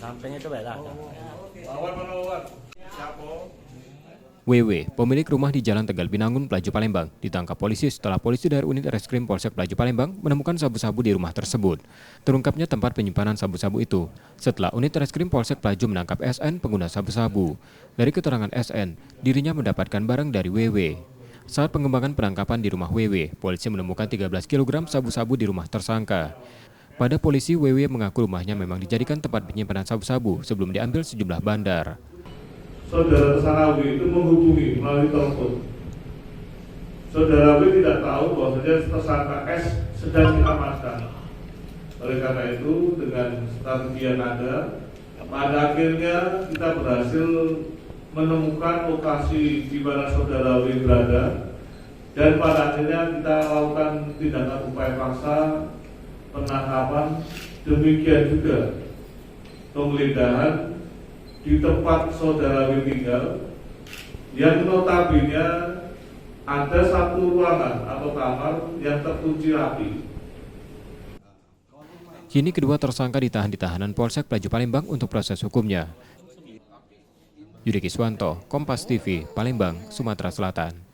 samping itu beda. WW, pemilik rumah di Jalan Tegal Binangun, Pelaju Palembang, ditangkap polisi setelah polisi dari unit reskrim Polsek Pelaju Palembang menemukan sabu-sabu di rumah tersebut. Terungkapnya tempat penyimpanan sabu-sabu itu setelah unit reskrim Polsek Pelaju menangkap SN pengguna sabu-sabu. Dari keterangan SN, dirinya mendapatkan barang dari WW. Saat pengembangan penangkapan di rumah WW, polisi menemukan 13 kg sabu-sabu di rumah tersangka. Pada polisi, WW mengaku rumahnya memang dijadikan tempat penyimpanan sabu-sabu sebelum diambil sejumlah bandar. Saudara tersangka W itu menghubungi melalui telepon. Saudara W tidak tahu bahwasanya tersangka S sedang diamankan. Oleh karena itu, dengan strategi yang ada, pada akhirnya kita berhasil menemukan lokasi di mana saudara W berada, dan pada akhirnya kita lakukan tindakan upaya paksa penangkapan, demikian juga penggeledahan di tempat saudara W tinggal, yang notabene ada satu ruangan atau kamar yang terkunci rapi. Kini kedua tersangka ditahan di tahanan Polsek Pelaju Palembang untuk proses hukumnya. Yudi Kiswanto, Kompas TV, Palembang, Sumatera Selatan.